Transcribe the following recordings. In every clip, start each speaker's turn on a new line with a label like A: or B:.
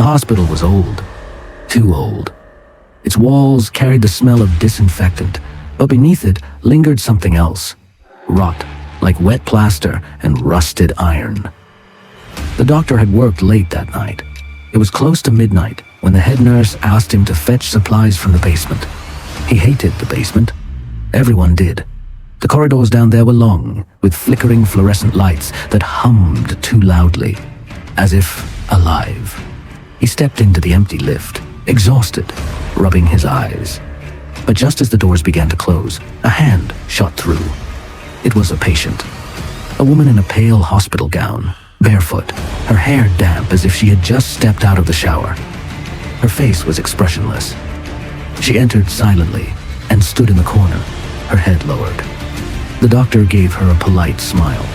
A: hospital was old. Too old. Its walls carried the smell of disinfectant, but beneath it lingered something else. Rot, like wet plaster and rusted iron. The doctor had worked late that night. It was close to midnight when the head nurse asked him to fetch supplies from the basement. He hated the basement. Everyone did. The corridors down there were long, with flickering fluorescent lights that hummed too loudly, as if alive. He stepped into the empty lift, exhausted, rubbing his eyes. But just as the doors began to close, a hand shot through. It was a patient. A woman in a pale hospital gown, barefoot, her hair damp as if she had just stepped out of the shower. Her face was expressionless. She entered silently and stood in the corner, her head lowered. The doctor gave her a polite smile.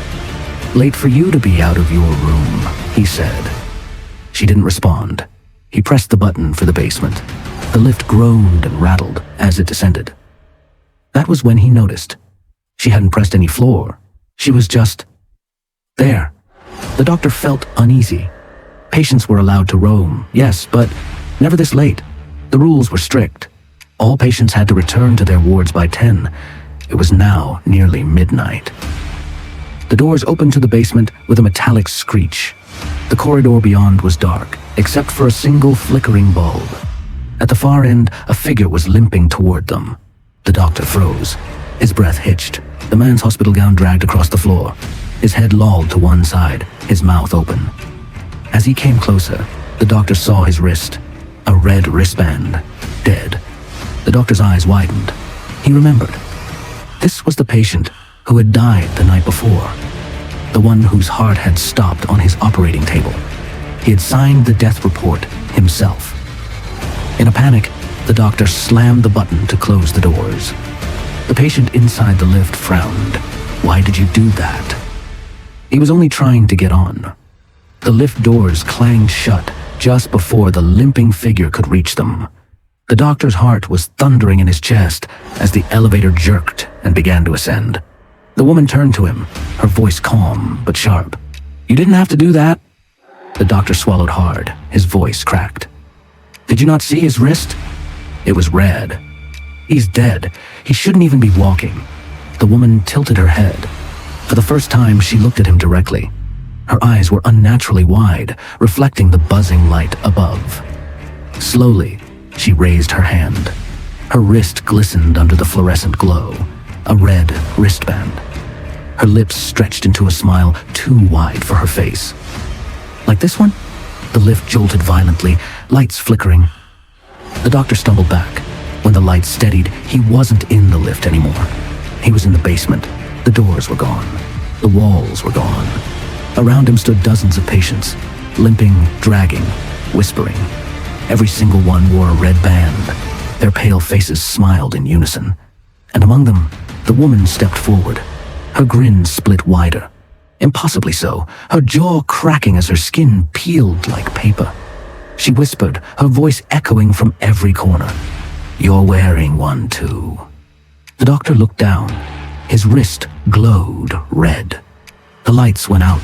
A: "Late for you to be out of your room," he said. She didn't respond. He pressed the button for the basement. The lift groaned and rattled as it descended. That was when he noticed. She hadn't pressed any floor. She was just there. The doctor felt uneasy. Patients were allowed to roam, yes, but never this late. The rules were strict. All patients had to return to their wards by 10. It was now nearly midnight. The doors opened to the basement with a metallic screech. The corridor beyond was dark, except for a single flickering bulb. At the far end, a figure was limping toward them. The doctor froze. His breath hitched. The man's hospital gown dragged across the floor. His head lolled to one side, his mouth open. As he came closer, the doctor saw his wrist. A red wristband. Dead. The doctor's eyes widened. He remembered. This was the patient who had died the night before. The one whose heart had stopped on his operating table. He had signed the death report himself. In a panic, the doctor slammed the button to close the doors. The patient inside the lift frowned. Why did you do that? He was only trying to get on. The lift doors clanged shut just before the limping figure could reach them. The doctor's heart was thundering in his chest as the elevator jerked and began to ascend. The woman turned to him, her voice calm but sharp. "You didn't have to do that." The doctor swallowed hard, his voice cracked. "Did you not see his wrist? It was red. He's dead. He shouldn't even be walking." The woman tilted her head. For the first time, she looked at him directly. Her eyes were unnaturally wide, reflecting the buzzing light above. Slowly, she raised her hand. Her wrist glistened under the fluorescent glow, a red wristband. Her lips stretched into a smile too wide for her face. "Like this one?" The lift jolted violently, lights flickering. The doctor stumbled back. When the lights steadied, he wasn't in the lift anymore. He was in the basement. The doors were gone. The walls were gone. Around him stood dozens of patients, limping, dragging, whispering. Every single one wore a red band. Their pale faces smiled in unison. And among them, the woman stepped forward. Her grin split wider. Impossibly so, her jaw cracking as her skin peeled like paper. She whispered, her voice echoing from every corner. "You're wearing one too." The doctor looked down. His wrist glowed red. The lights went out,